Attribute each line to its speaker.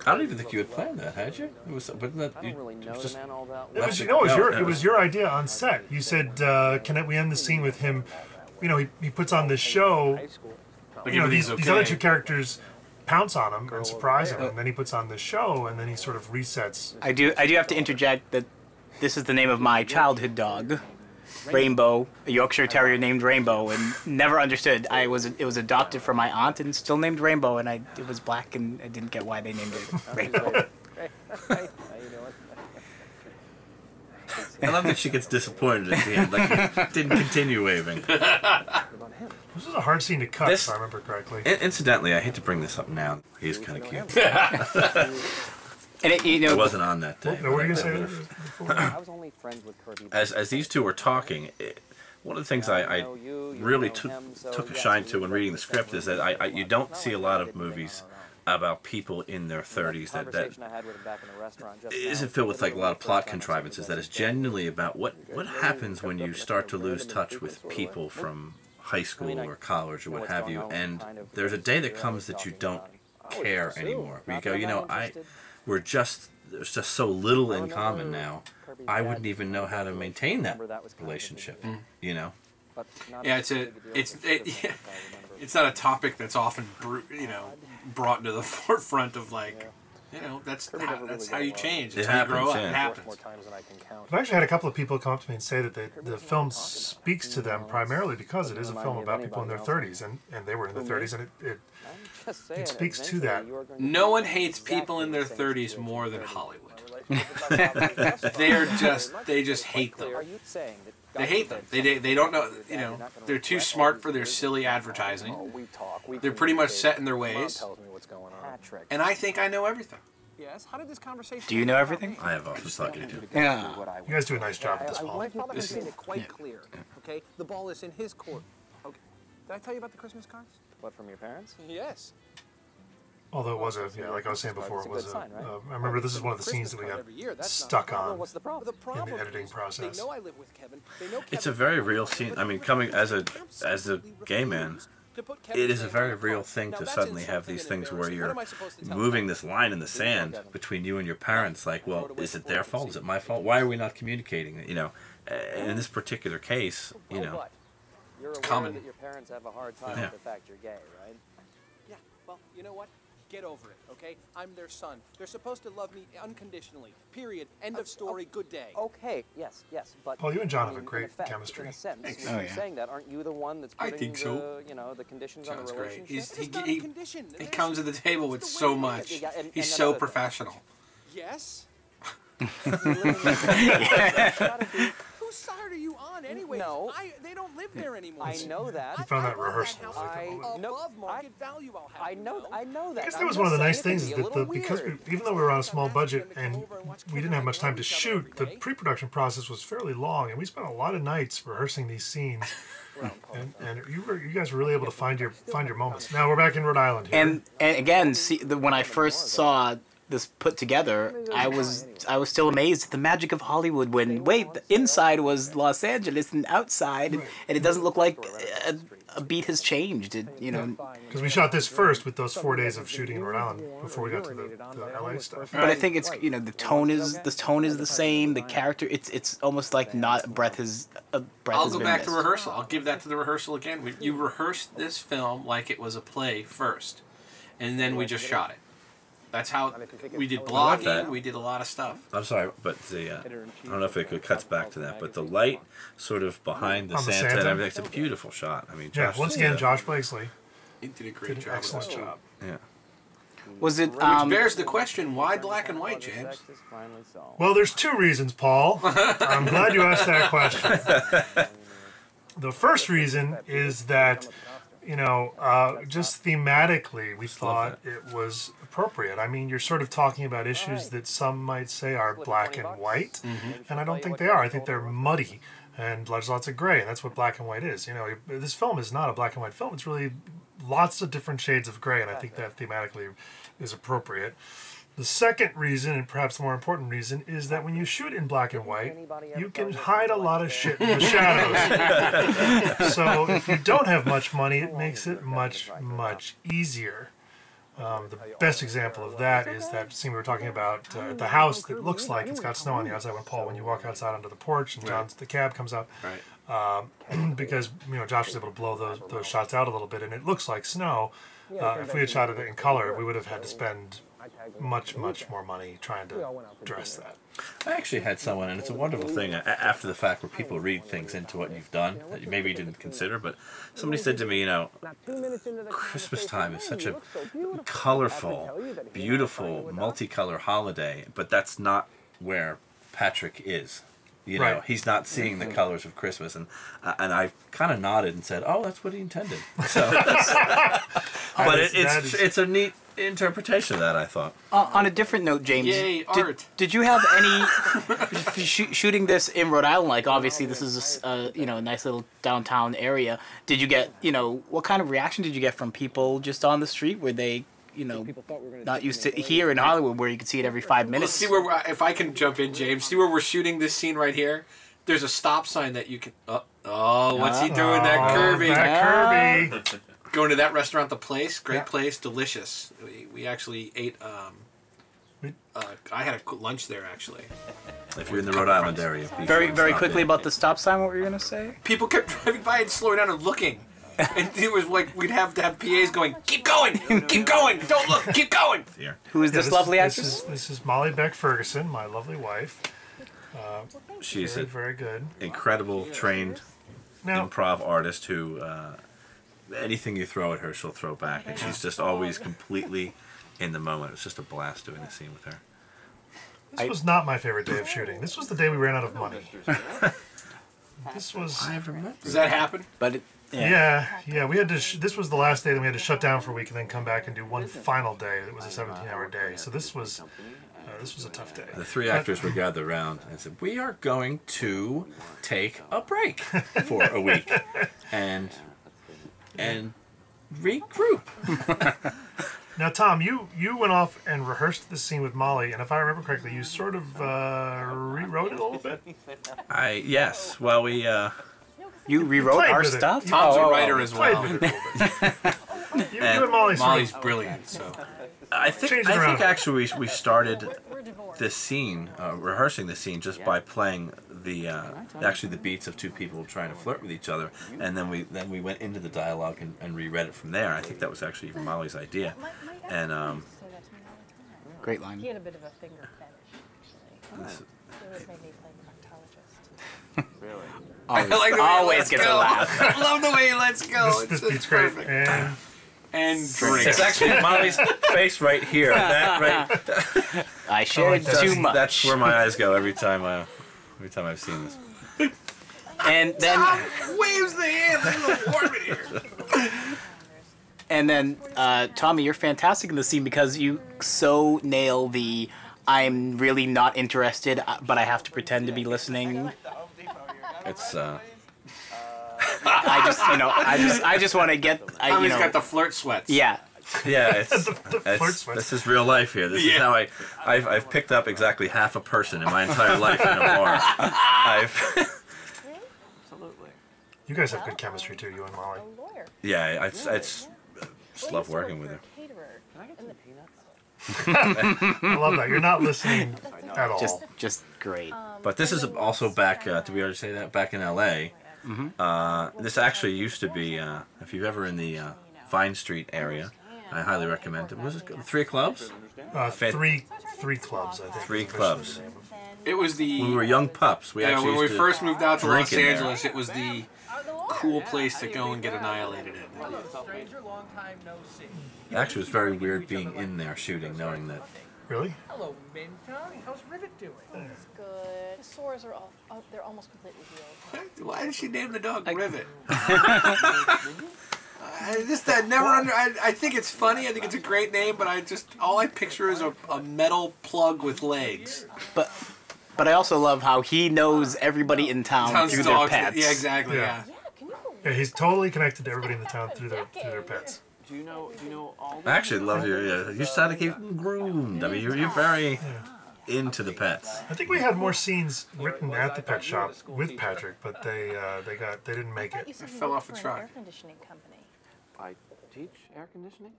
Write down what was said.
Speaker 1: I don't even think you had planned that, had you? It was, wasn't that,
Speaker 2: I don't really know the man all that
Speaker 3: It
Speaker 2: well.
Speaker 3: was, it was your idea on set. You said, "Can we end the scene with him?" You know, he puts on this show. You know, these other two characters pounce on him and surprise him, and then he puts on this show, and then he sort of resets.
Speaker 4: I do have to interject that this is the name of my childhood dog, Rainbow, a Yorkshire Terrier named Rainbow, and never understood. It was adopted from my aunt and still named Rainbow, and it was black, and I didn't get why they named it Rainbow.
Speaker 1: I love that she gets disappointed at the end, like didn't continue waving.
Speaker 3: This was a hard scene to cut, if I remember correctly.
Speaker 1: Incidentally, I hate to bring this up now. He's kind of cute.
Speaker 4: And
Speaker 1: I wasn't on that day.
Speaker 3: What were you going to say?
Speaker 2: I was only friends with Kirby.
Speaker 1: As these two were talking, one of the things I really took a shine to when reading the script is that you don't see a lot of movies about people in their 30s that isn't filled with like a lot of plot contrivances. That is genuinely about what happens when you start to lose touch with people from high school or college or what have you, and there's a day that comes that you don't care anymore. Where you go, you know, there's just so little in common now. I wouldn't even know how to maintain that relationship. You know.
Speaker 5: Yeah, it's not a topic that's often brought into the forefront of like. You know, that's how you change. That's how you grow up. It happens.
Speaker 3: I've actually had a couple of people come up to me and say that the film speaks to them primarily because it is a film about people in their 30s, and they were in their 30s, and it speaks to that.
Speaker 5: No one hates people in their 30s more than Hollywood. They just hate them. They hate them. They don't know, you know, they're too smart for their silly advertising. They're pretty much set in their ways. And I think I know everything.
Speaker 6: Yes. How did this conversation?
Speaker 4: Do you know everything?
Speaker 1: I have often thought you do.
Speaker 4: Yeah.
Speaker 3: You guys do a nice job at this, Paul.
Speaker 6: I thought I made it quite clear. Okay, the ball is in his court. Okay. Did I tell you about the Christmas cards?
Speaker 2: What, from your parents?
Speaker 6: Yes.
Speaker 3: Although it was like I was saying before, it was I remember this is one of the scenes that we got stuck on in the editing process.
Speaker 1: It's a very real scene. I mean, coming as a gay man, it is a very real thing to suddenly have these things where you're moving this line in the sand between you and your parents. Like, well, is it their fault? Is it my fault? Why are we not communicating? You know, and in this particular case, you know,
Speaker 2: it's
Speaker 5: common.
Speaker 2: Your parents have a hard time with the fact you're gay, right?
Speaker 6: Yeah. Well, you know what? Get over it, okay? I'm their son. They're supposed to love me unconditionally. Period. End of story. Good day.
Speaker 2: Okay. Yes. But
Speaker 3: Paul, you and John have a great chemistry.
Speaker 2: In a sense,
Speaker 4: Thanks.
Speaker 2: when you're saying that, aren't you the one that's putting the conditions
Speaker 5: John's
Speaker 2: on the relationship?
Speaker 5: Great. He comes to the table with so much. He's so professional.
Speaker 6: Yes. Whose side are you on anyway?
Speaker 2: No.
Speaker 6: They don't live there anymore.
Speaker 2: I know that.
Speaker 3: You found that rehearsal.
Speaker 6: Above market value, I'll have
Speaker 2: I know that.
Speaker 3: I guess that was one of the nice things is that because even though we were on a small budget and we didn't have much time to shoot, the pre-production process was fairly long, and we spent a lot of nights rehearsing these scenes. And you guys were really able to find your moments. Now we're back in Rhode Island here.
Speaker 4: And again, when I first saw this put together, I was still amazed at the magic of Hollywood. When the inside was Los Angeles and outside, and it doesn't look like a beat has changed. You know,
Speaker 3: because we shot this first with those 4 days of shooting in Rhode Island before we got to the LA stuff.
Speaker 4: But I think it's the tone is the same. The character, it's almost like not a breath has
Speaker 5: I'll go back to rehearsal. I'll give that to the rehearsal again. You rehearsed this film like it was a play first, and then we just shot it. That's how we did blogging. We did a lot of stuff.
Speaker 1: I'm sorry, but I don't know if it cuts back to that, but the light sort of behind the Santa and everything, it's a beautiful shot. I mean, Josh,
Speaker 3: once again, Josh Blakesley
Speaker 5: he did a great job.
Speaker 3: Excellent job.
Speaker 1: Yeah.
Speaker 4: Was it?
Speaker 5: Which bears the question: why black and white, James?
Speaker 3: Well, there's two reasons, Paul. I'm glad you asked that question. The first reason is that, just thematically, we thought it was appropriate. I mean, you're sort of talking about issues that some might say are black and white, and I don't think they are. I think they're muddy, and there's lots of gray, and that's what black and white is. This film is not a black and white film. It's really lots of different shades of gray, and I think that thematically is appropriate. The second reason, and perhaps the more important reason, is that when you shoot in black and white, you can hide a lot of shit in the shadows. So if you don't have much money, it makes it much, much easier. The best example of that is that scene we were talking about at the house that looks like it's got snow on the outside when you walk outside onto the porch and the cab comes up.
Speaker 5: Right.
Speaker 3: Because Josh was able to blow those shots out a little bit and it looks like snow. If we had shot it in color, we would have had to spend much more money trying to dress that.
Speaker 1: I actually had someone, and it's a wonderful thing after the fact where people read things into what you've done that you maybe didn't consider, but somebody said to me, Christmas time is such a colorful, beautiful, multicolor holiday, but that's not where Patrick is. He's not seeing the colors of Christmas, and I kind of nodded and said, "Oh, that's what he intended." So, but it's a neat interpretation of that, I thought.
Speaker 4: On a different note, James,
Speaker 5: yay, art.
Speaker 4: Did you have any shooting this in Rhode Island? Like, obviously, this is a nice little downtown area. Did you get what kind of reaction did you get from people just on the street? Were they not used to here in Hollywood where you can see it every 5 minutes?
Speaker 5: See where if I can jump in, James. See where we're shooting this scene right here. There's a stop sign that you can. What's he doing? That Kirby.
Speaker 3: That Kirby.
Speaker 5: Going to that restaurant, The Place. Great place, delicious. We actually ate. I had a lunch there actually.
Speaker 1: If you're in the Rhode Island area.
Speaker 4: Very quickly about the stop sign. What were you gonna say?
Speaker 5: People kept driving by and slowing down and looking. And it was like we'd have to have PAs going, keep going, don't look, keep going.
Speaker 4: Who is this lovely actress?
Speaker 3: This is Molly Beck Ferguson, my lovely wife.
Speaker 1: She's
Speaker 3: very good,
Speaker 1: incredible trained improv artist who anything you throw at her, she'll throw back, and she's just always completely in the moment. It's just a blast doing the scene with her.
Speaker 3: This was not my favorite day of shooting. This was the day we ran out of money.
Speaker 1: I remember.
Speaker 5: Does that happen?
Speaker 4: But
Speaker 3: yeah. We had to. This was the last day that we had to shut down for a week and then come back and do one final day. It was a 17-hour day. So this was a tough day.
Speaker 1: The three actors were gathered around and said, "We are going to take a break for a week and regroup."
Speaker 3: Now, Tom, you went off and rehearsed this scene with Molly, and if I remember correctly, you sort of rewrote it a little bit.
Speaker 1: Yes. Well, we.
Speaker 4: You rewrote our stuff?
Speaker 5: Tom's a writer as well.
Speaker 3: You and
Speaker 5: Molly's brilliant, so.
Speaker 1: I think actually we started this scene, rehearsing the scene, just by playing the beats of two people trying to flirt with each other, and then we went into the dialogue and reread it from there. I think that was actually even Molly's idea, and
Speaker 4: great line.
Speaker 7: He had a bit of a finger fetish, actually. It would make me play an oncologist. Really?
Speaker 4: Always gets a laugh.
Speaker 5: I love the way he lets go.
Speaker 3: This beat's great.
Speaker 5: And drink.
Speaker 1: It's actually Molly's face right here. That right.
Speaker 4: I shared too much.
Speaker 1: That's where my eyes go every time I've seen this.
Speaker 4: And then
Speaker 5: waves the hand. There's a little warm in here.
Speaker 4: And then Tommy, you're fantastic in the scene because you so nail the I'm really not interested, but I have to pretend to be listening.
Speaker 1: It's
Speaker 4: I just want to get.
Speaker 5: Tommy's got the flirt sweats.
Speaker 4: Yeah.
Speaker 1: Yeah,
Speaker 3: flirt sweats.
Speaker 1: This is real life here. This is how I've picked up exactly half a person in my entire life in a bar.
Speaker 7: Absolutely.
Speaker 3: You guys have good chemistry too, you and Molly.
Speaker 1: Yeah, I just love working with her.
Speaker 3: I love that. You're not listening at all.
Speaker 4: Just great.
Speaker 1: But this is also back. Did we already say that? Back in L.A.
Speaker 4: Mm-hmm.
Speaker 1: This actually used to be. If you're ever in the Vine Street area, I highly recommend it. Was it 3 clubs?
Speaker 3: Three clubs, I think.
Speaker 1: 3 clubs.
Speaker 5: It was the.
Speaker 1: When we were young pups.
Speaker 5: When we first moved out to Los
Speaker 1: drink in
Speaker 5: Angeles, it was the cool place to go and get annihilated in.
Speaker 1: Actually, it was very weird being in there shooting, knowing that.
Speaker 3: Really?
Speaker 6: Hello, Min County. How's Rivet doing?
Speaker 7: It's good. His sores are they're almost completely healed.
Speaker 5: Why did she name the dog Rivet? I think it's funny. I think it's a great name, but all I picture is a metal plug with legs.
Speaker 4: But I also love how he knows everybody in town through their pets.
Speaker 5: Yeah, exactly. Yeah.
Speaker 3: Yeah, he's totally connected to everybody in the town through their pets.
Speaker 2: Do you know all
Speaker 1: I actually love you. Yeah, you just had to keep them groomed. I mean, you're very into the pets.
Speaker 3: I think we had more scenes written at the pet shop with Patrick, but they didn't make it.
Speaker 5: I fell off a truck.
Speaker 7: Air conditioning company.
Speaker 2: I teach air conditioning?